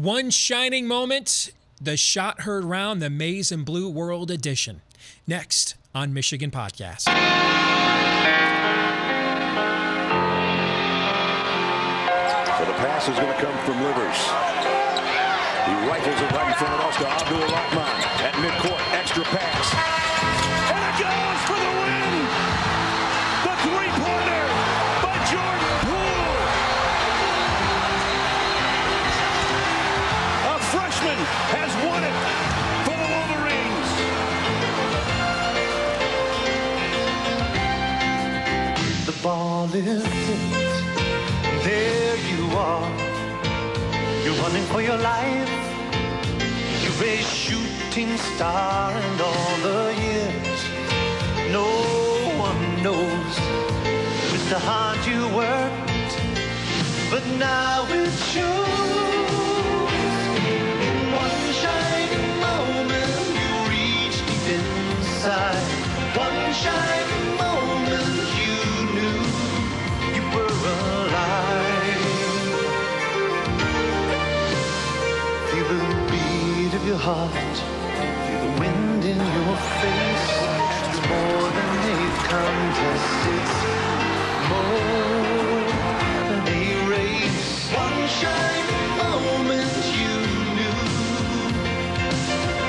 One shining moment, the shot heard round the Maize and Blue World Edition. Next on Michigan Podcast. So the pass is going to come from Livers. He rifles it right in front of us to Abdul Rahman at midcourt. Extra pass. And it goes for the win. The three-pointer by Jordan Poole. A freshman has won it for the Wolverines. The ball is hit. There you are. You're running for your life. You're a shooting star, and all the years no one knows just how hard you worked, but now it shows. In one shining moment you reached deep inside. One shining moment you knew you were alive. Feel the beat of your heart, feel the wind in your face. It's more than a contest, it's more than a race. One shining moment you knew.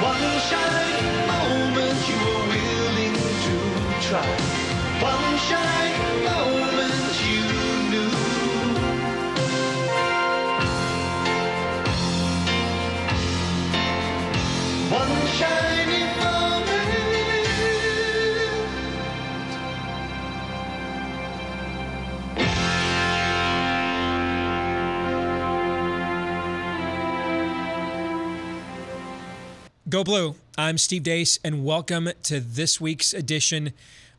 One shining moment you were willing to try. One shining moment you knew. One shining moment. Go Blue. I'm Steve Deace, and welcome to this week's edition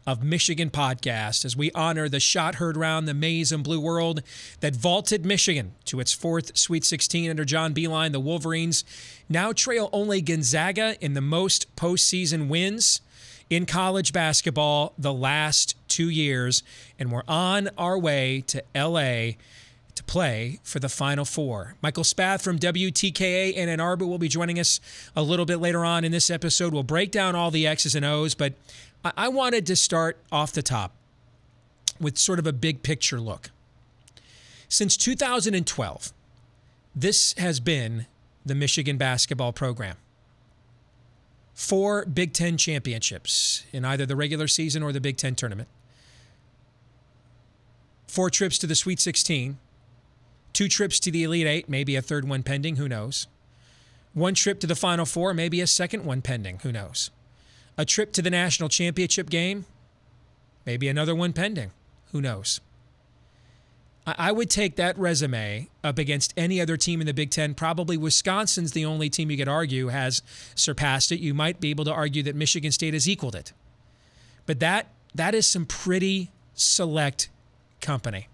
of Michigan Podcast as we honor the shot heard round the Maize and Blue World that vaulted Michigan to its fourth Sweet 16 under John Beilein. The Wolverines now trail only Gonzaga in the most postseason wins in college basketball the last 2 years, and we're on our way to L.A. to play for the Final Four. Michael Spath from WTKA Ann Arbor will be joining us a little bit later on in this episode. We'll break down all the X's and O's, but I wanted to start off the top with sort of a big picture look. Since 2012, this has been the Michigan basketball program. 4 Big Ten championships in either the regular season or the Big Ten tournament. 4 trips to the Sweet 16. 2 trips to the Elite Eight, maybe a third one pending, who knows. 1 trip to the Final Four, maybe a second one pending, who knows. A trip to the national championship game, maybe another one pending, who knows. I would take that resume up against any other team in the Big Ten. Probably Wisconsin's the only team you could argue has surpassed it. You might be able to argue that Michigan State has equaled it. But that is some pretty select company.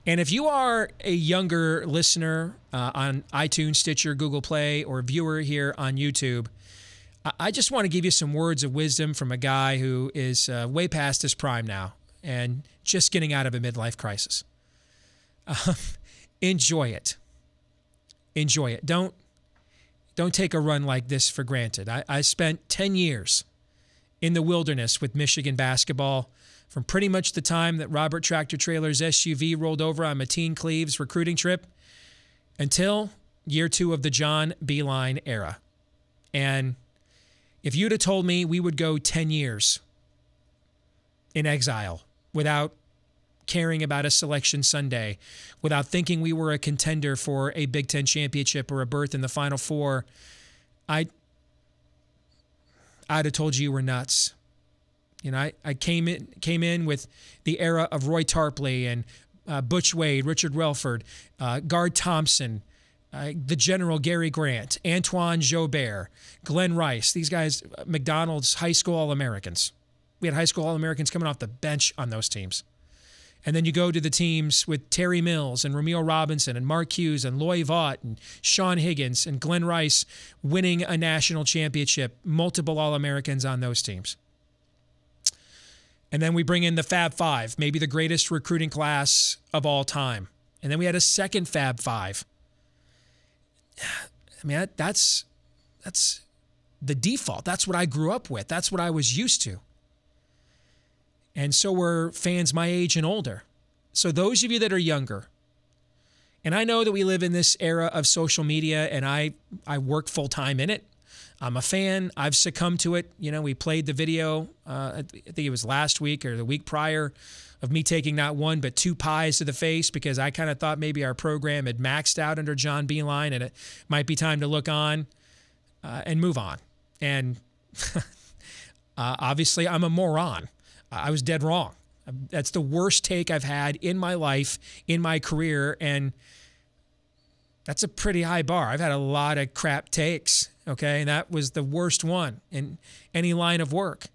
And if you are a younger listener on iTunes, Stitcher, Google Play, or viewer here on YouTube, I just want to give you some words of wisdom from a guy who is way past his prime now and just getting out of a midlife crisis. Enjoy it. Enjoy it. Don't take a run like this for granted. I spent 10 years in the wilderness with Michigan basketball, from pretty much the time that Robert Tractor Trailer's SUV rolled over on Mateen Cleave's recruiting trip until year 2 of the John Beilein era. And if you'd have told me we would go 10 years in exile without caring about a selection Sunday, without thinking we were a contender for a Big Ten championship or a berth in the Final Four, I'd have told you were nuts. You know, I came in with the era of Roy Tarpley and Butch Wade, Richard Relford, Guard Thompson, the General Gary Grant, Antoine Jobert, Glenn Rice. These guys, McDonald's high school All-Americans. We had high school All-Americans coming off the bench on those teams. And then you go to the teams with Terry Mills and Romeo Robinson and Mark Hughes and Loy Vaught and Sean Higgins and Glenn Rice winning a national championship, multiple All-Americans on those teams. And then we bring in the Fab Five, maybe the greatest recruiting class of all time. And then we had a second Fab Five. I mean, that's the default. That's what I grew up with. That's what I was used to. And so were fans my age and older. So those of you that are younger, and I know that we live in this era of social media, and I work full-time in it. I'm a fan. I've succumbed to it. You know, we played the video, I think it was last week or the week prior, of me taking not one but two pies to the face because I kind of thought maybe our program had maxed out under John Beilein and it might be time to look on and move on. And obviously I'm a moron. I was dead wrong. That's the worst take I've had in my life, in my career, and that's a pretty high bar. I've had a lot of crap takes, okay? And that was the worst one in any line of work.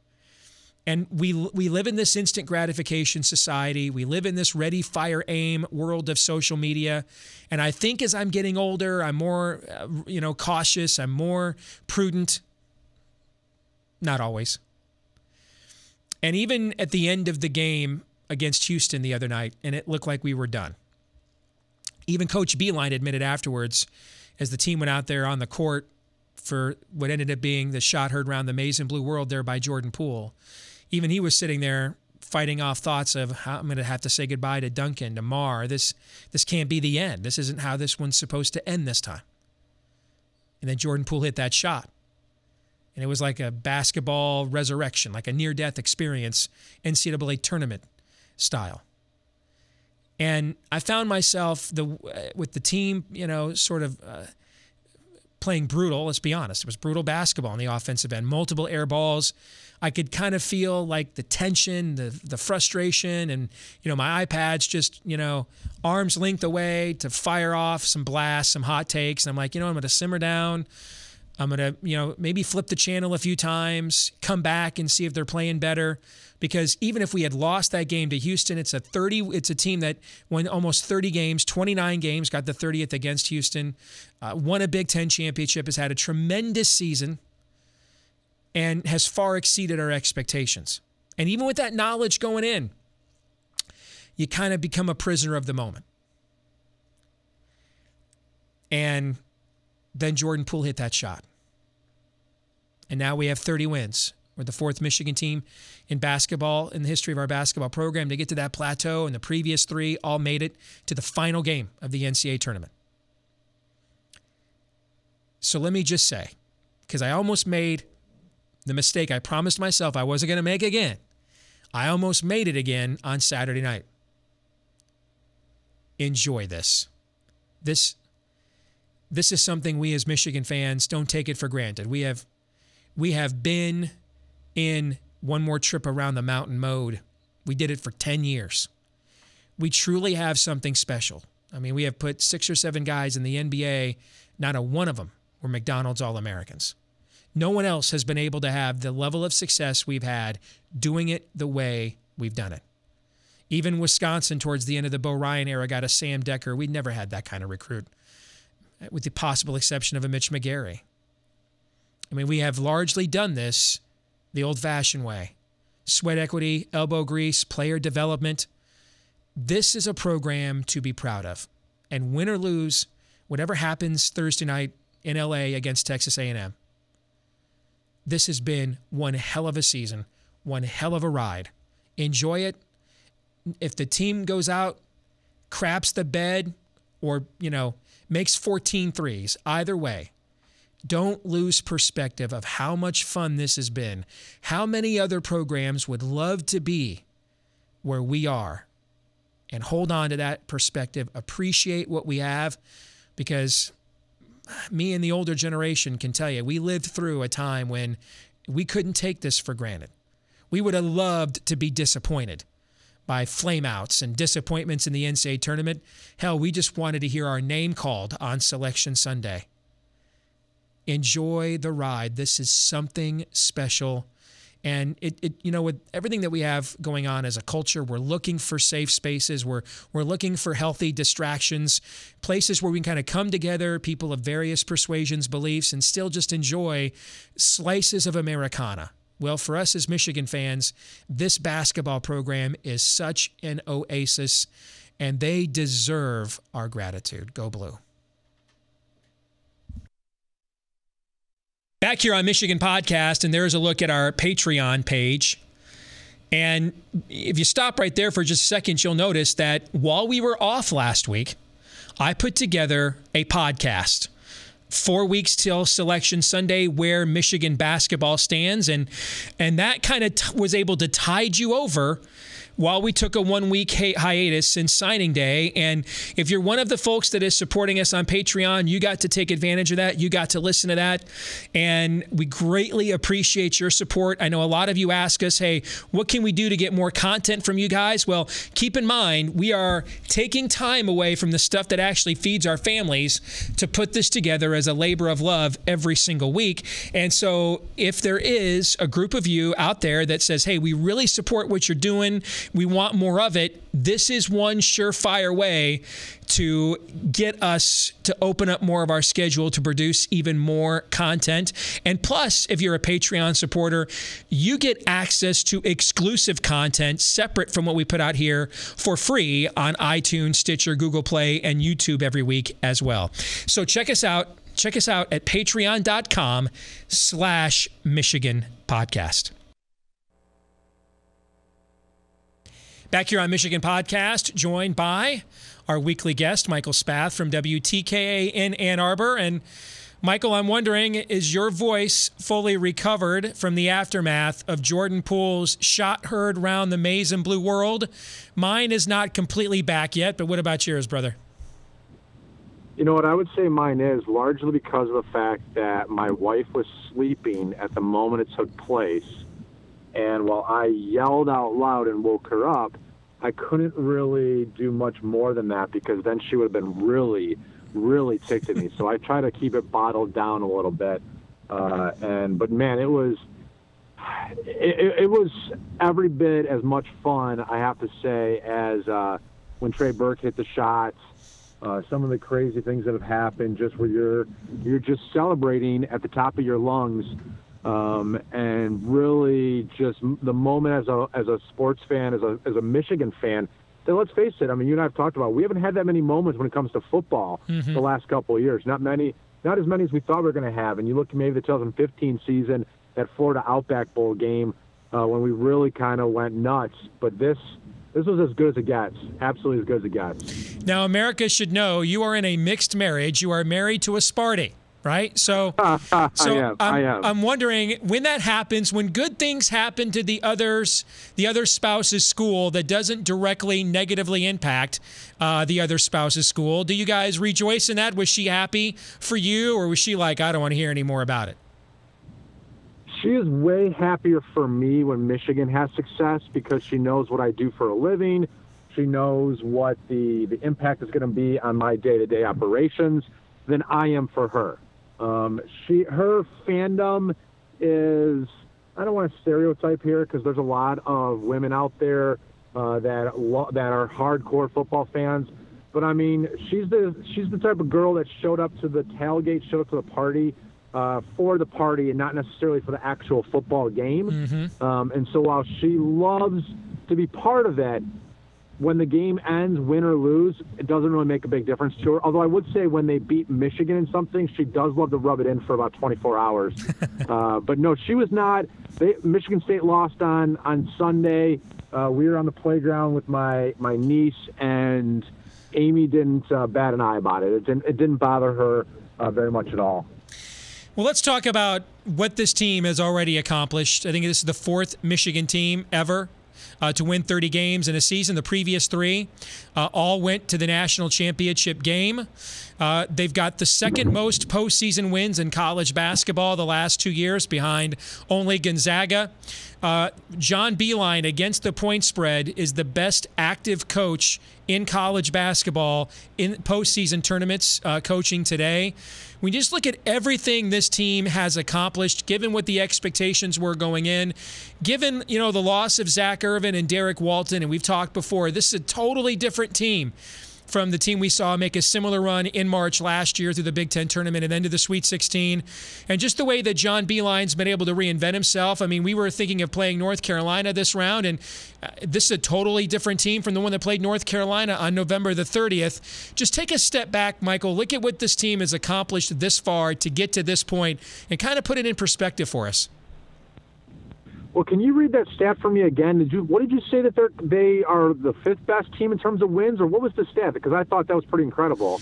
And we live in this instant gratification society. We live in this ready, fire, aim world of social media. And I think as I'm getting older, I'm more, cautious. I'm more prudent. Not always. And even at the end of the game against Houston the other night, and it looked like we were done. Even Coach Beilein admitted afterwards, as the team went out there on the court for what ended up being the shot heard around the maize and blue world there by Jordan Poole, even he was sitting there fighting off thoughts of how I'm going to have to say goodbye to Duncan, to Mar. This can't be the end. This isn't how this one's supposed to end this time. And then Jordan Poole hit that shot. And it was like a basketball resurrection, like a near-death experience, NCAA Tournament style. And I found myself with the team, sort of playing brutal. Let's be honest. It was brutal basketball on the offensive end. Multiple air balls. I could kind of feel like the tension, the frustration, and, my iPad's just, arm's length away to fire off some blasts, some hot takes. And I'm like, I'm going to simmer down. I'm going to, maybe flip the channel a few times, come back and see if they're playing better. Because even if we had lost that game to Houston, it's a team that won almost 30 games, 29 games, got the 30th against Houston, won a Big Ten championship, has had a tremendous season, and has far exceeded our expectations. And even with that knowledge going in, you kind of become a prisoner of the moment. And then Jordan Poole hit that shot. And now we have 30 wins. We're the fourth Michigan team in basketball in the history of our basketball program to get to that plateau, and the previous three all made it to the final game of the NCAA tournament. So let me just say, because I almost made the mistake I promised myself I wasn't going to make again. I almost made it again on Saturday night. Enjoy this. This is something we as Michigan fans don't take it for granted. We have been in one more trip around the mountain mode. We did it for 10 years. We truly have something special. I mean, we have put 6 or 7 guys in the NBA. Not a one of them were McDonald's All-Americans. No one else has been able to have the level of success we've had doing it the way we've done it. Even Wisconsin, towards the end of the Bo Ryan era, got a Sam Decker. We'd never had that kind of recruit, with the possible exception of a Mitch McGarry. I mean, we have largely done this the old-fashioned way. Sweat equity, elbow grease, player development. This is a program to be proud of. And win or lose, whatever happens Thursday night in LA against Texas A&M, this has been one hell of a season, one hell of a ride. Enjoy it. If the team goes out, craps the bed, or, makes 14 threes, either way, don't lose perspective of how much fun this has been. How many other programs would love to be where we are? And hold on to that perspective. Appreciate what we have, because me and the older generation can tell you, we lived through a time when we couldn't take this for granted. We would have loved to be disappointed by flameouts and disappointments in the NCAA tournament. Hell, we just wanted to hear our name called on Selection Sunday. Enjoy the ride. This is something special. And with everything that we have going on as a culture, we're looking for safe spaces. We're looking for healthy distractions, places where we can kind of come together, people of various persuasions, beliefs, and still just enjoy slices of Americana. Well, for us as Michigan fans, this basketball program is such an oasis, and they deserve our gratitude. Go Blue. Back here on Michigan Podcast, and there's a look at our Patreon page. And if you stop right there for just a second, you'll notice that while we were off last week, I put together a podcast, 4 weeks till Selection Sunday, where Michigan basketball stands. And that kind of was able to tide you over while we took a 1 week hiatus since signing day. And if you're one of the folks that is supporting us on Patreon, you got to take advantage of that. You got to listen to that. And we greatly appreciate your support. I know a lot of you ask us, hey, what can we do to get more content from you guys? Well, keep in mind, we are taking time away from the stuff that actually feeds our families to put this together as a labor of love every single week. And so if there is a group of you out there that says, hey, we really support what you're doing, we want more of it, this is one surefire way to get us to open up more of our schedule to produce even more content. And plus, if you're a Patreon supporter, you get access to exclusive content separate from what we put out here for free on iTunes, Stitcher, Google Play, and YouTube every week as well. So check us out. Check us out at patreon.com/Michigan Podcast. Back here on Michigan Podcast, joined by our weekly guest, Michael Spath from WTKA in Ann Arbor. And Michael, I'm wondering, is your voice fully recovered from the aftermath of Jordan Poole's shot heard round the maize and blue world? Mine is not completely back yet, but what about yours, brother? You know what, I would say mine is largely because of the fact that my wife was sleeping at the moment it took place. And while I yelled out loud and woke her up, I couldn't really do much more than that because then she would have been really, really ticked at me. So I try to keep it bottled down a little bit. But man, it was every bit as much fun, I have to say, as when Trey Burke hit the shots. Some of the crazy things that have happened, just where you're just celebrating at the top of your lungs. And really just the moment as a sports fan, as a Michigan fan, then let's face it, I mean, you and I have talked about, we haven't had that many moments when it comes to football the last couple of years. Not as many as we thought we were going to have. And you look at maybe the 2015 season, that Florida Outback Bowl game, when we really kind of went nuts. But this was as good as it gets, absolutely as good as it gets. Now, America should know you are in a mixed marriage. You are married to a Sparty. Right? So I am. I'm wondering, when that happens, when good things happen to the other spouse's school that doesn't directly negatively impact the other spouse's school, do you guys rejoice in that? Was she happy for you, or was she like, I don't want to hear any more about it? She is way happier for me when Michigan has success because she knows what I do for a living. She knows what the impact is going to be on my day-to-day operations than I am for her. Her fandom is, I don't want to stereotype here because there's a lot of women out there that are hardcore football fans, but I mean, she's the type of girl that showed up to the tailgate, showed up to the party for the party and not necessarily for the actual football game. And so while she loves to be part of that, when the game ends, win or lose, it doesn't really make a big difference to her. Although I would say when they beat Michigan in something, she does love to rub it in for about 24 hours. But no, she was not. Michigan State lost on Sunday. We were on the playground with my niece, and Amy didn't bat an eye about it. It didn't bother her very much at all. Well, let's talk about what this team has already accomplished. I think this is the fourth Michigan team ever to win 30 games in a season. The previous three all went to the national championship game. They've got the second most postseason wins in college basketball the last 2 years, behind only Gonzaga. John Beilein, against the point spread, is the best active coach in college basketball in postseason tournaments coaching today. We just look at everything this team has accomplished, given what the expectations were going in, given, the loss of Zach Irvin and Derek Walton, and we've talked before, this is a totally different team. from the team we saw make a similar run in March last year through the Big Ten tournament and then to the Sweet 16. And just the way that John Beilein's been able to reinvent himself. I mean, we were thinking of playing North Carolina this round, and this is a totally different team from the one that played North Carolina on November the 30th. Just take a step back, Michael. Look at what this team has accomplished this far to get to this point and kind of put it in perspective for us. Well, can you read that stat for me again? What did you say that they are the fifth best team in terms of wins, or what was the stat? Because I thought that was pretty incredible.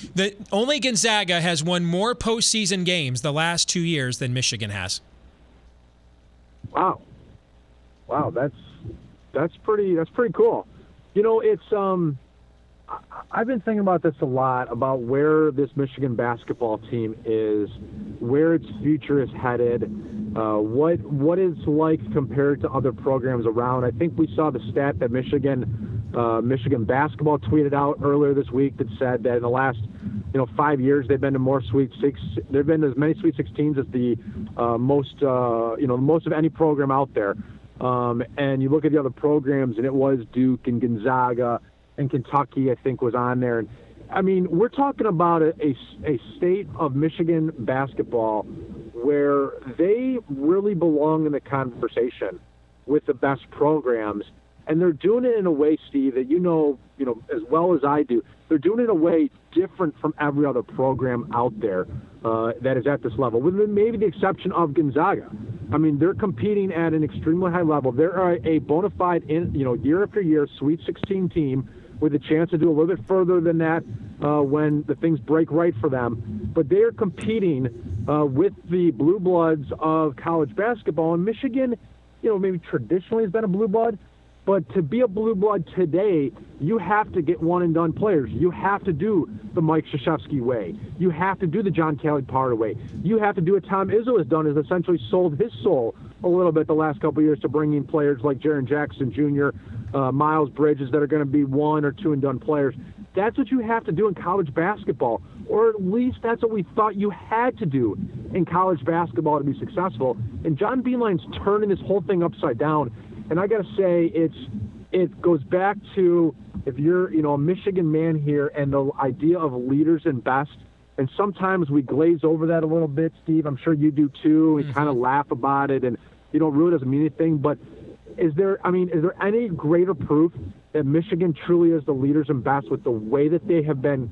Only Gonzaga has won more postseason games the last 2 years than Michigan has. Wow, that's pretty cool. You know, it's I've been thinking about this a lot, about where this Michigan basketball team is, where its future is headed, what it's like compared to other programs around. I think we saw the stat that Michigan basketball tweeted out earlier this week that said that in the last 5 years they've been to more they've been to as many Sweet 16s as the most of any program out there. And you look at the other programs, and it was Duke and Gonzaga and Kentucky, I think, was on there. And I mean, we're talking about a state of Michigan basketball where they really belong in the conversation with the best programs. And they're doing it in a way, Steve, that you know as well as I do. They're doing it in a way different from every other program out there that is at this level, with maybe the exception of Gonzaga. I mean, they're competing at an extremely high level. They're a bona fide, year after year Sweet 16 team with a chance to do a little bit further than that when the things break right for them. But they are competing with the blue bloods of college basketball. And Michigan, maybe traditionally has been a blue blood, but to be a blue blood today, you have to get one-and-done players. You have to do the Mike Krzyzewski way. You have to do the John Calipari way. You have to do what Tom Izzo has done, is essentially sold his soul a little bit the last couple of years to bring in players like Jaren Jackson Jr., Miles Bridges, that are going to be one- or two-and-done players. That's what you have to do in college basketball, or at least that's what we thought you had to do in college basketball to be successful. And John Beilein's turning this whole thing upside down. And I got to say, it goes back to, if you're a Michigan man here, and the idea of leaders and best. And sometimes we glaze over that a little bit, Steve. I'm sure you do too. We kind of laugh about it, and really doesn't mean anything. But is there any greater proof that Michigan truly is the leaders and best with the way that they've been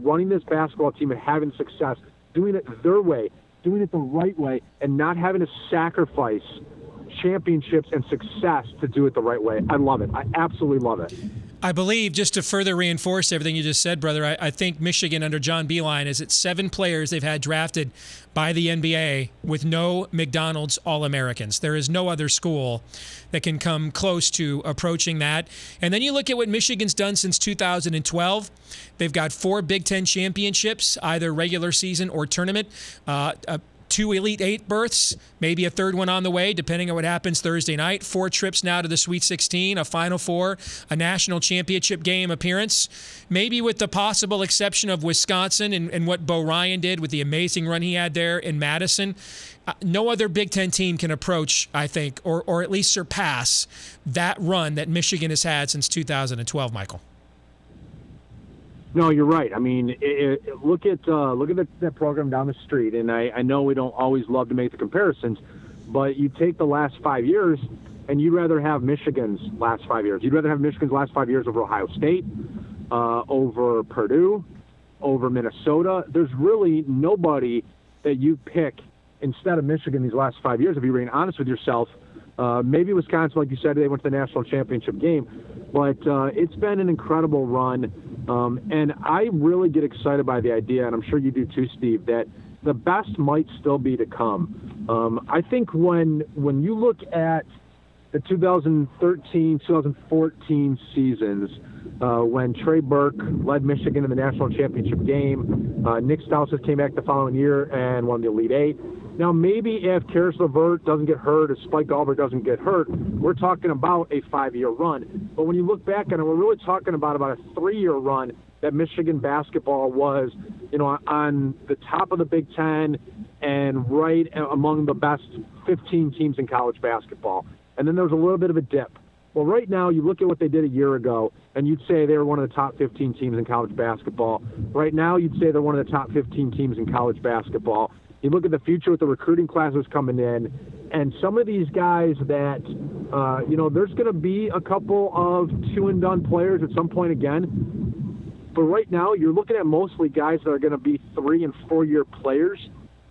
running this basketball team and having success, doing it their way, doing it the right way, and not having to sacrifice championships and success to do it the right way? I love it. I absolutely love it. I believe, just to further reinforce everything you just said, brother, I think Michigan under John Beilein is at 7 players they've had drafted by the NBA with no McDonald's All-Americans. There is no other school that can come close to approaching that. And then you look at what Michigan's done since 2012. They've got 4 Big Ten championships, either regular season or tournament, 2 Elite 8 berths, maybe a third one on the way, depending on what happens Thursday night. 4 trips now to the Sweet 16, a Final Four, a national championship game appearance. Maybe with the possible exception of Wisconsin and what Bo Ryan did with the amazing run he had there in Madison. No other Big Ten team can approach, I think, or at least surpass that run that Michigan has had since 2012, Michael. No, you're right. I mean, look at that program down the street, and I know we don't always love to make the comparisons, but you take the last 5 years, and you'd rather have Michigan's last 5 years. You'd rather have Michigan's last 5 years over Ohio State, over Purdue, over Minnesota. There's really nobody that you pick instead of Michigan these last 5 years, if you're being honest with yourself. Maybe Wisconsin, like you said, they went to the national championship game, but it's been an incredible run. And I really get excited by the idea, and I'm sure you do too, Steve, that the best might still be to come. I think when you look at the 2013, 2014 seasons, when Trey Burke led Michigan in the national championship game, Nick Stauskas came back the following year and won the Elite 8. Now, maybe if Karis LeVert doesn't get hurt, if Spike Albert doesn't get hurt, we're talking about a 5-year run. But when you look back at it, we're really talking about a 3-year run that Michigan basketball was, on the top of the Big Ten and right among the best 15 teams in college basketball. And then there was a little bit of a dip. Well, right now, you look at what they did a year ago, and you'd say they were one of the top 15 teams in college basketball. Right now, you'd say they're one of the top 15 teams in college basketball. You look at the future with the recruiting classes coming in, and some of these guys that, there's going to be a couple of two-and-done players at some point again. But right now, you're looking at mostly guys that are going to be 3- and 4-year players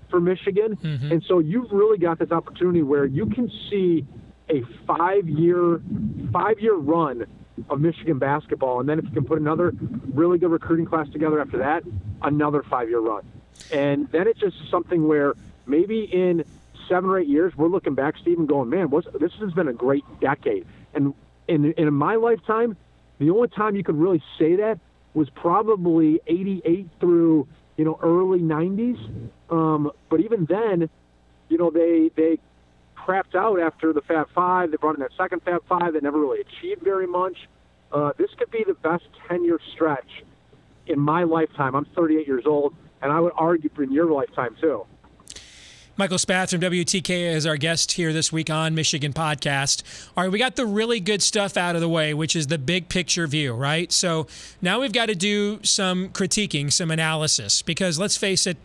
for Michigan. Mm-hmm. And so you've really got this opportunity where you can see a five-year run of Michigan basketball. And then if you can put another really good recruiting class together after that, another 5-year run. And then it's just something where maybe in 7 or 8 years, we're looking back, Steve, and going, man, this has been a great decade. And in my lifetime, the only time you could really say that was probably 88 through, early 90s. But even then, they crapped out after the Fab Five. They brought in that second Fab Five. They never really achieved very much. This could be the best 10-year stretch in my lifetime. I'm 38 years old, and I would argue in your lifetime too. Michael Spath from WTKA is our guest here this week on Michigan Podcast. All right, we got the really good stuff out of the way, which is the big picture view, right? So now we've got to do some critiquing, some analysis, because let's face it,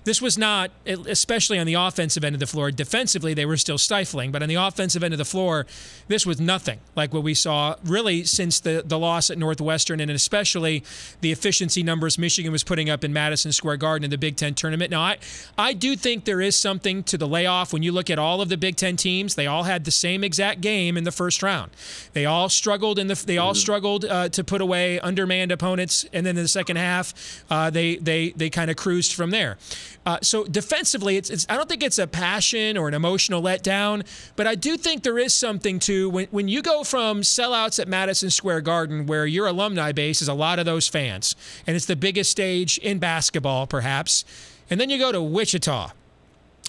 this was not, especially on the offensive end of the floor. Defensively, they were still stifling. But on the offensive end of the floor, this was nothing like what we saw really since the loss at Northwestern, and especially the efficiency numbers Michigan was putting up in Madison Square Garden in the Big Ten tournament. Now, I do think there is something to the layoff. When you look at all of the Big Ten teams, they all had the same exact game in the first round. They all struggled to put away undermanned opponents, and then in the second half, they kind of cruised from there. So defensively, I don't think it's a passion or an emotional letdown, but I do think there is something to when you go from sellouts at Madison Square Garden, where your alumni base is a lot of those fans, and it's the biggest stage in basketball, perhaps, and then you go to Wichita,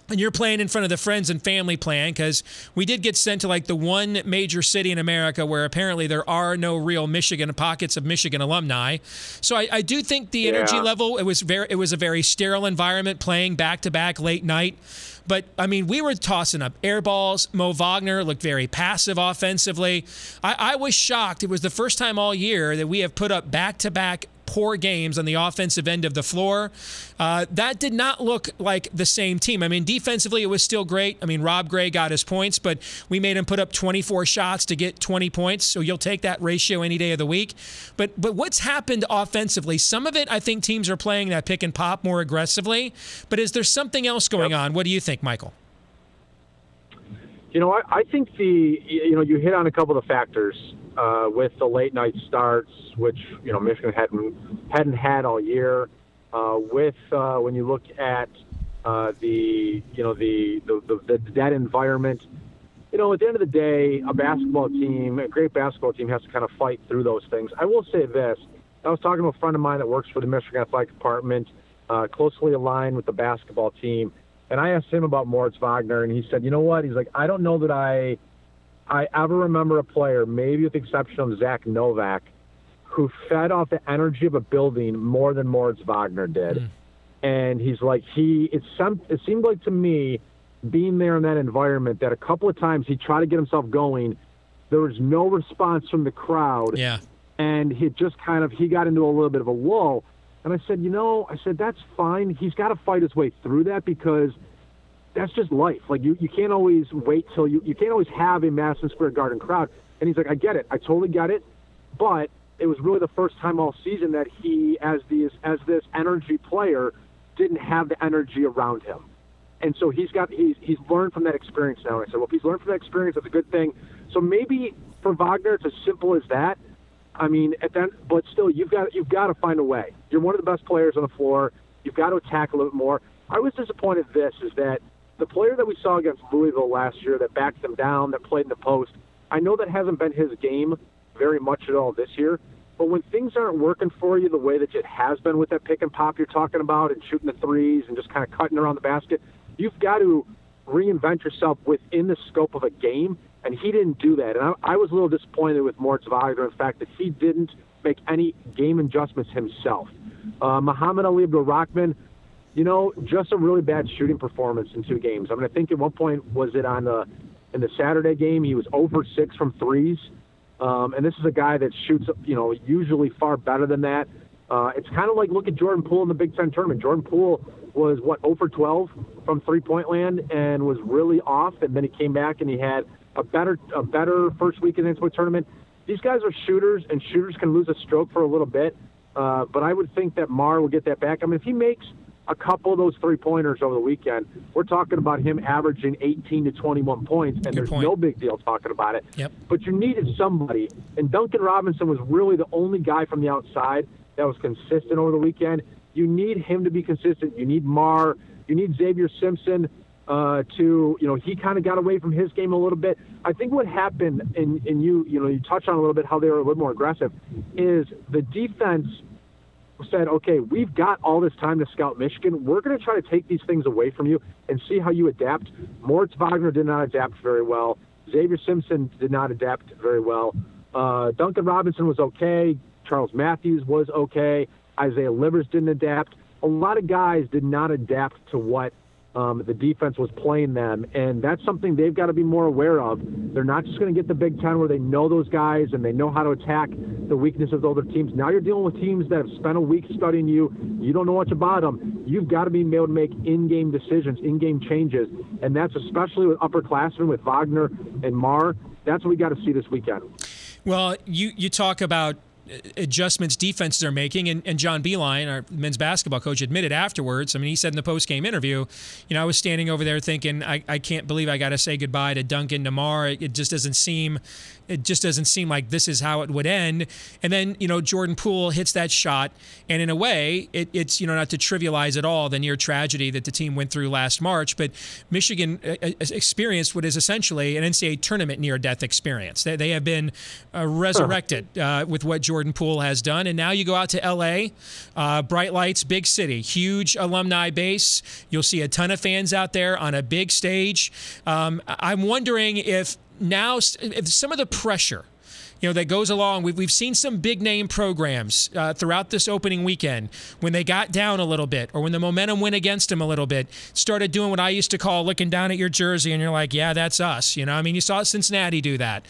and you're playing in front of the friends and family plan, because we did get sent to like the one major city in America where apparently there are no real pockets of Michigan alumni. So I do think the energy level, it was a very sterile environment playing back-to-back late night. But, I mean, we were tossing up air balls. Mo Wagner looked very passive offensively. I was shocked. It was the first time all year that we have put up back-to-back poor games on the offensive end of the floor. That did not look like the same team. I mean, defensively, it was still great. I mean, Rob Gray got his points, but we made him put up 24 shots to get 20 points, so you'll take that ratio any day of the week. But what's happened offensively? Some of it, I think teams are playing that pick and pop more aggressively, but is there something else going on? What do you think, Michael? I think you hit on a couple of the factors with the late night starts, which Michigan hadn't had all year. When you look at the that environment, at the end of the day, a great basketball team has to kind of fight through those things. I will say this: I was talking to a friend of mine that works for the Michigan Athletic Department, closely aligned with the basketball team. And I asked him about Moritz Wagner, and he said, you know what? He's like, I don't know that I ever remember a player, maybe with the exception of Zach Novak, who fed off the energy of a building more than Moritz Wagner did. Mm. And he's like, it seemed like to me, being there in that environment, that a couple of times he tried to get himself going. There was no response from the crowd. Yeah. And he got into a little bit of a lull. And I said, that's fine. He's got to fight his way through that, because that's just life. Like, you can't always wait till you can't always have a Madison Square Garden crowd. And he's like, I get it. I totally get it. But it was really the first time all season that he, as this energy player, didn't have the energy around him. And so he's learned from that experience now. And I said, well, if he's learned from that experience, that's a good thing. So maybe for Wagner, it's as simple as that. I mean, but still, you've got to find a way. You're one of the best players on the floor. You've got to attack a little bit more. I was disappointed is that the player that we saw against Louisville last year that backed them down, that played in the post, I know that hasn't been his game very much at all this year. But when things aren't working for you the way that it has been with that pick and pop you're talking about and shooting the threes and just kind of cutting around the basket, you've got to reinvent yourself within the scope of a game. And he didn't do that. And I was a little disappointed with Moritz Wagner in the fact that he didn't make any game adjustments himself. Muhammad Ali Abdul-Rahman, just a really bad shooting performance in 2 games. I mean, I think at one point, was it in the Saturday game, he was 0 for 6 from threes. And this is a guy that shoots, usually far better than that. It's kind of like look at Jordan Poole in the Big Ten tournament. Jordan Poole was, 0 for 12 from three-point land and was really off, and then he came back and he had a better first week in the NCAA tournament. These guys are shooters, and shooters can lose a stroke for a little bit. But I would think that Mar will get that back. I mean, if he makes a couple of those three-pointers over the weekend, we're talking about him averaging 18 to 21 points, and there's no big deal talking about it. Yep. But you needed somebody, and Duncan Robinson was really the only guy from the outside that was consistent over the weekend. You need him to be consistent. You need Mar. You need Xavier Simpson he kind of got away from his game a little bit. I think what happened, and you touched on a little bit how they were a little more aggressive, is the defense said, okay, we've got all this time to scout Michigan. We're going to try to take these things away from you and see how you adapt. Moritz Wagner did not adapt very well. Xavier Simpson did not adapt very well. Duncan Robinson was okay. Charles Matthews was okay. Isaiah Livers didn't adapt. A lot of guys did not adapt to what the defense was playing them, and that's something they've got to be more aware of. They're not just going to get the Big Ten where they know those guys and they know how to attack the weaknesses of other teams. Now you're dealing with teams that have spent a week studying you. You don't know much about them. You've got to be able to make in-game decisions, in-game changes, and that's especially with upperclassmen, with Wagner and Mar. That's what we got to see this weekend. Well, you talk about adjustments defenses are making, and John Beilein, our men's basketball coach, admitted afterwards. I mean, he said in the post-game interview, I was standing over there thinking, I can't believe I got to say goodbye to Duncan DeMar. It just doesn't seem like this is how it would end. And then, Jordan Poole hits that shot, and in a way, it's not to trivialize at all the near tragedy that the team went through last March, but Michigan experienced what is essentially an NCAA tournament near-death experience. They have been resurrected with what Jordan Poole has done, and now you go out to L.A., bright lights, big city, huge alumni base. You'll see a ton of fans out there on a big stage. I'm wondering if some of the pressure that goes along. We've seen some big name programs throughout this opening weekend, when they got down a little bit or when the momentum went against them a little bit, started doing what I used to call looking down at your jersey and you're like, yeah, that's us. You saw Cincinnati do that.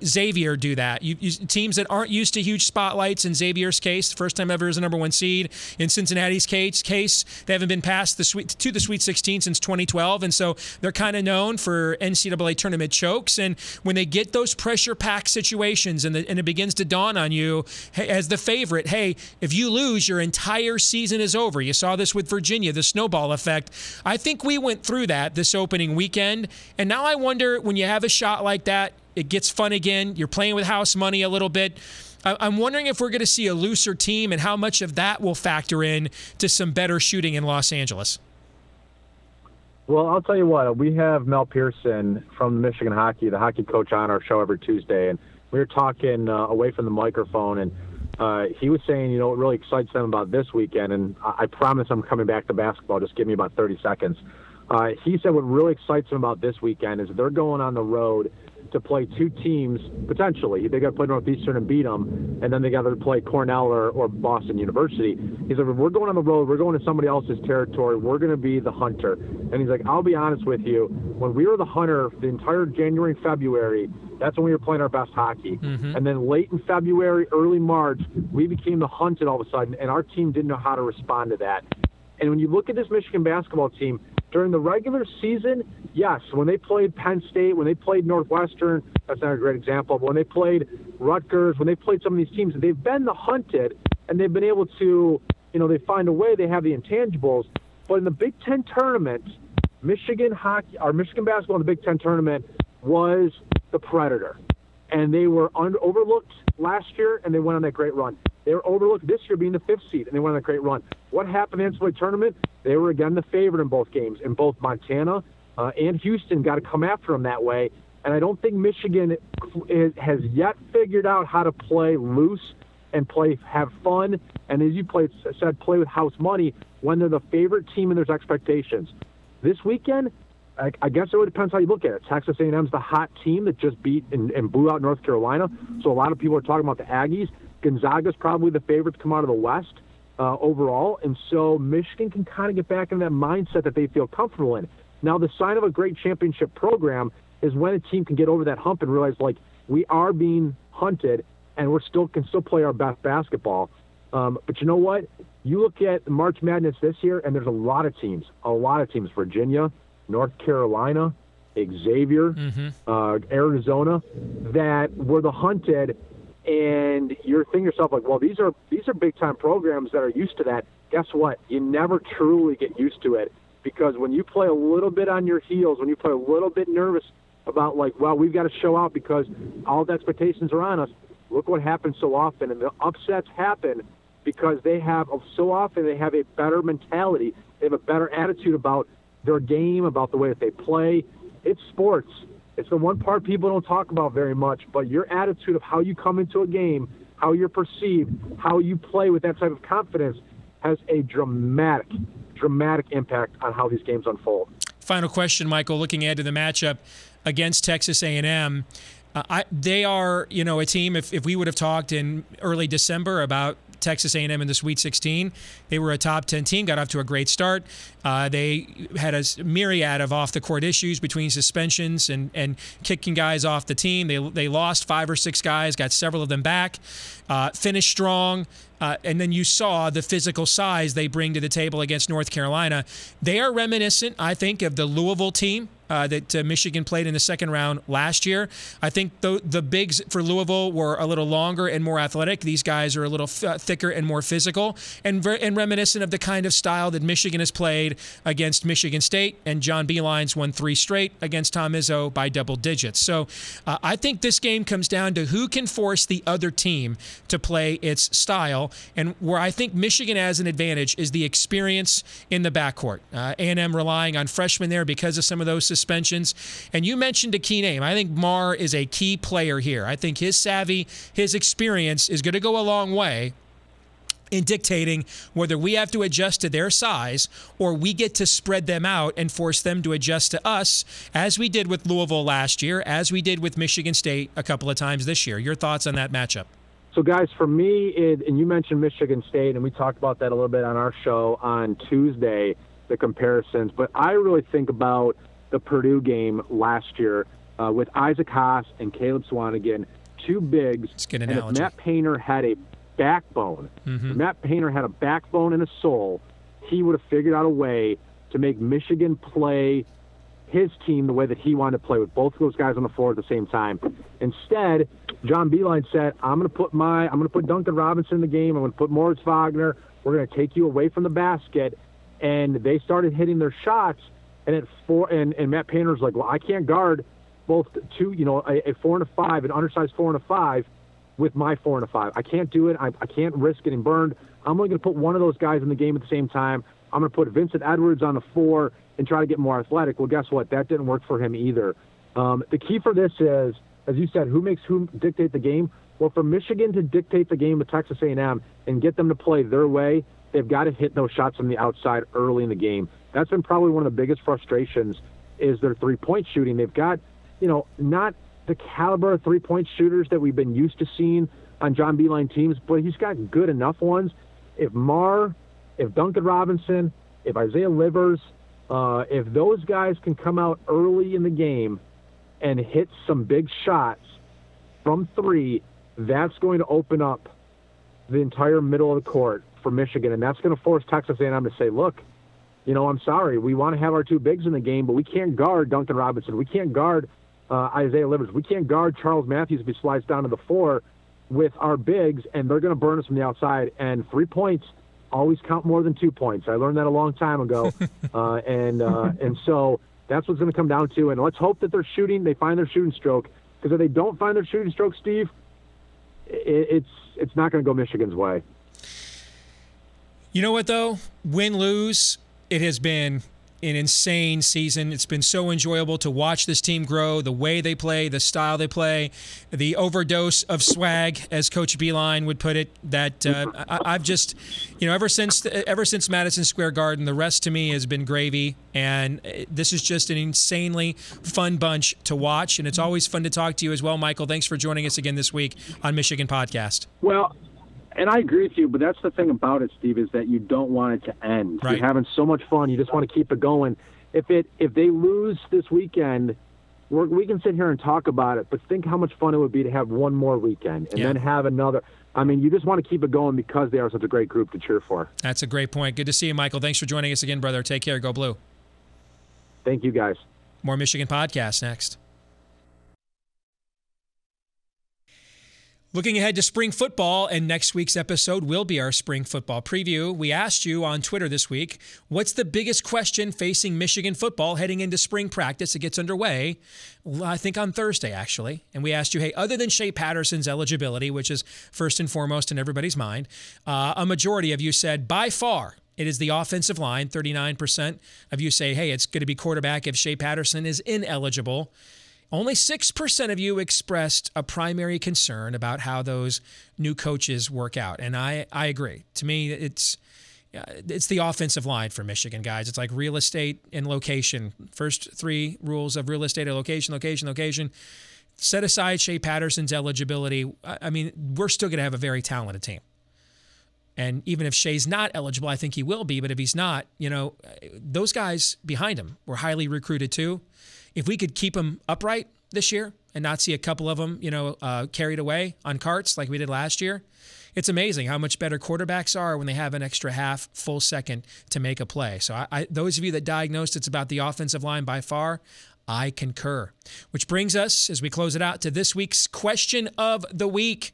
Xavier do that. Teams that aren't used to huge spotlights, in Xavier's case, the first time ever as a number one seed. In Cincinnati's case, they haven't been past the Sweet 16 since 2012, and so they're kind of known for NCAA tournament chokes. And when they get those pressure-packed situations, and it begins to dawn on you, hey, as the favorite, hey, if you lose, your entire season is over. You saw this with Virginia, the snowball effect. I think we went through that this opening weekend, and now I wonder, when you have a shot like that, it gets fun again. You're playing with house money a little bit. I'm wondering if we're going to see a looser team and how much of that will factor in to some better shooting in Los Angeles. Well, I'll tell you what, we have Mel Pearson from Michigan Hockey, the hockey coach, on our show every Tuesday, and we were talking away from the microphone, and he was saying, what really excites them about this weekend, and I promise I'm coming back to basketball, just give me about 30 seconds. He said what really excites them about this weekend is they're going on the road to play two teams, potentially. They got to play Northeastern and beat them, and then they got to play Cornell or Boston University. He said, if we're going on the road, we're going to somebody else's territory, we're going to be the hunter. And he's like, I'll be honest with you, when we were the hunter the entire January and February, that's when we were playing our best hockey. Mm-hmm. And then late in February, early March, we became the hunted all of a sudden, and our team didn't know how to respond to that. And when you look at this Michigan basketball team, during the regular season, yes, when they played Penn State, when they played Northwestern, that's not a great example, but when they played Rutgers, when they played some of these teams, they've been the hunted, and they've been able to, they find a way, they have the intangibles. But in the Big Ten tournament, Michigan basketball in the Big Ten tournament was the predator. And they were overlooked last year, and they went on that great run. They were overlooked this year being the 5th seed, and they went on a great run. What happened in the NCAA tournament? They were, again, the favorite in both games, and both Montana and Houston got to come after them that way. And I don't think Michigan has yet figured out how to play loose and have fun, and as you said, play with house money when they're the favorite team and there's expectations. This weekend, I guess it would depend how you look at it. Texas A&M's the hot team that just beat and blew out North Carolina, so a lot of people are talking about the Aggies. Gonzaga's probably the favorite to come out of the West overall, and so Michigan can kind of get back in that mindset that they feel comfortable in. Now, the sign of a great championship program is when a team can get over that hump and realize, we are being hunted, and we can still play our best basketball. But you know what? You look at March Madness this year, and there's a lot of teams. Virginia, North Carolina, Xavier, Arizona, that were the hunted. And you're thinking to yourself, like, well, these are big-time programs that are used to that. Guess what? You never truly get used to it, because when you play a little bit on your heels, when you play a little bit nervous about, like, well, we've got to show out because all the expectations are on us, look what happens so often. And the upsets happen because they have a better mentality. They have a better attitude about their game, about the way that they play. It's sports. It's the one part people don't talk about very much, but your attitude of how you come into a game, how you're perceived, how you play with that type of confidence has a dramatic impact on how these games unfold. Final question, Michael, looking ahead to the matchup against Texas A&M. They are, a team, if we would have talked in early December about Texas A&M in the Sweet 16, they were a top 10 team, got off to a great start. They had a myriad of off-the-court issues between suspensions and kicking guys off the team. They lost 5 or 6 guys, got several of them back, finished strong, and then you saw the physical size they bring to the table against North Carolina. They are reminiscent, I think, of the Louisville team that Michigan played in the second round last year. I think the bigs for Louisville were a little longer and more athletic. These guys are a little thicker and more physical, and reminiscent of the kind of style that Michigan has played against Michigan State, and John Beilein's won 3 straight against Tom Izzo by double digits. So I think this game comes down to who can force the other team to play its style, and where I think Michigan has an advantage is the experience in the backcourt. A&M relying on freshmen there because of some of those suspensions. And you mentioned a key name. I think Marr is a key player here. I think his savvy, his experience is going to go a long way in dictating whether we have to adjust to their size or we get to spread them out and force them to adjust to us, as we did with Louisville last year, as we did with Michigan State a couple of times this year. Your thoughts on that matchup? So, guys, for me, and you mentioned Michigan State, and we talked about that a little bit on our show on Tuesday, the comparisons, but I really think about the Purdue game last year with Isaac Haas and Caleb Swanigan, 2 bigs. It's a good and analogy. if Matt Painter had a backbone, if Matt Painter had a backbone and a soul, he would have figured out a way to make Michigan play his team the way that he wanted to play, with both of those guys on the floor at the same time. Instead, John Beilein said, I'm going to put Duncan Robinson in the game. I'm going to put Moritz Wagner. We're going to take you away from the basket. And they started hitting their shots. And Matt Painter's like, well, I can't guard both a 4 and a 5, an undersized 4 and a 5 with my 4 and a 5. I can't do it. I can't risk getting burned. I'm only going to put one of those guys in the game at the same time. I'm going to put Vincent Edwards on the 4 and try to get more athletic. Well, guess what? That didn't work for him either. The key for this is, as you said, who dictate the game? Well, for Michigan to dictate the game with Texas A&M and get them to play their way, they've got to hit those shots from the outside early in the game. That's been probably one of the biggest frustrations, is their three-point shooting. They've got, not the caliber of three-point shooters that we've been used to seeing on John Beilein teams, but he's got good enough ones. If Marr, if Duncan Robinson, if Isaiah Livers, if those guys can come out early in the game and hit some big shots from 3, that's going to open up the entire middle of the court for Michigan, and that's going to force Texas A&M to say, look, I'm sorry, we want to have our 2 bigs in the game, but we can't guard Duncan Robinson. We can't guard Isaiah Livers. We can't guard Charles Matthews if he slides down to the 4 with our bigs, and they're going to burn us from the outside. And 3 points always count more than 2 points. I learned that a long time ago. And so that's what's going to come down to. And let's hope that they find their shooting stroke, because if they don't find their shooting stroke, Steve, it's not going to go Michigan's way. You know what, though? Win, lose, it has been an insane season. It's been so enjoyable to watch this team grow, the way they play, the style they play, the overdose of swag, as Coach Beilein would put it, that I've just, ever since Madison Square Garden, the rest to me has been gravy. And this is just an insanely fun bunch to watch. And it's always fun to talk to you as well, Michael. Thanks for joining us again this week on Michigan Podcast. Well, and I agree with you, but that's the thing about it, Steve, is that you don't want it to end. Right. You're having so much fun. You just want to keep it going. If they lose this weekend, we can sit here and talk about it, but think how much fun it would be to have one more weekend and then have another. I mean, you just want to keep it going because they are such a great group to cheer for. That's a great point. Good to see you, Michael. Thanks for joining us again, brother. Take care. Go Blue. Thank you, guys. More Michigan podcasts next. Looking ahead to spring football, and next week's episode will be our spring football preview. We asked you on Twitter this week, what's the biggest question facing Michigan football heading into spring practice? It gets underway, I think on Thursday, actually. And we asked you, hey, other than Shea Patterson's eligibility, which is first and foremost in everybody's mind, a majority of you said by far it is the offensive line. 39% of you say, hey, it's going to be quarterback if Shea Patterson is ineligible. Only 6% of you expressed a primary concern about how those new coaches work out. And I agree. To me, it's the offensive line for Michigan, guys. It's like real estate and location. First 3 rules of real estate are location, location, location. Set aside Shea Patterson's eligibility. I mean, we're still going to have a very talented team. And even if Shea's not eligible, I think he will be. But if he's not, those guys behind him were highly recruited too. If we could keep them upright this year and not see a couple of them, carried away on carts like we did last year, it's amazing how much better quarterbacks are when they have an extra half, full second to make a play. So those of you that diagnosed it's about the offensive line by far, I concur. Which brings us, as we close it out, to this week's question of the week.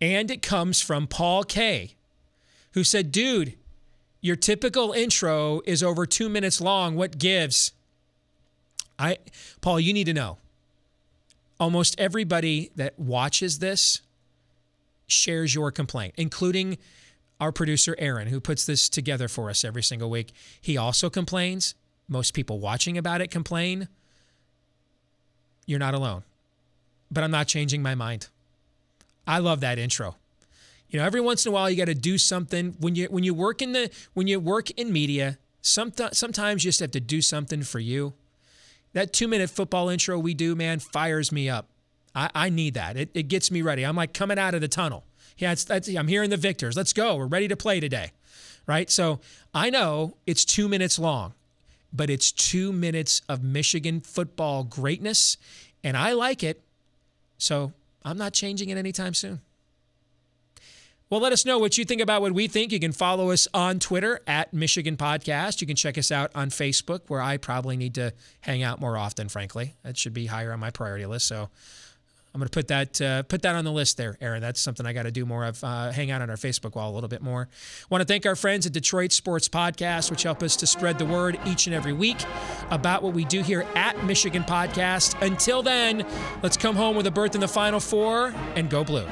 And it comes from Paul K., who said, dude, your typical intro is over 2 minutes long. What gives? Paul, you need to know. Almost everybody that watches this shares your complaint, including our producer, Aaron, who puts this together for us every single week. He also complains. Most people watching about it complain. You're not alone. But I'm not changing my mind. I love that intro. Every once in a while you got to do something. When you work in media, sometimes you just have to do something for you. That 2-minute football intro we do, man, fires me up. I need that. It gets me ready. I'm like coming out of the tunnel. Yeah, I'm hearing the victors. Let's go. We're ready to play today, right? So I know it's 2 minutes long, but it's 2 minutes of Michigan football greatness, and I like it. So I'm not changing it anytime soon. Well, let us know what you think about what we think. You can follow us on Twitter at Michigan Podcast. You can check us out on Facebook, where I probably need to hang out more often, frankly. That should be higher on my priority list. So I'm going to put that on the list there, Aaron. That's something I got to do more of, hang out on our Facebook wall a little bit more. Want to thank our friends at Detroit Sports Podcast, which help us to spread the word each and every week about what we do here at Michigan Podcast. Until then, let's come home with a berth in the Final Four and go Blue.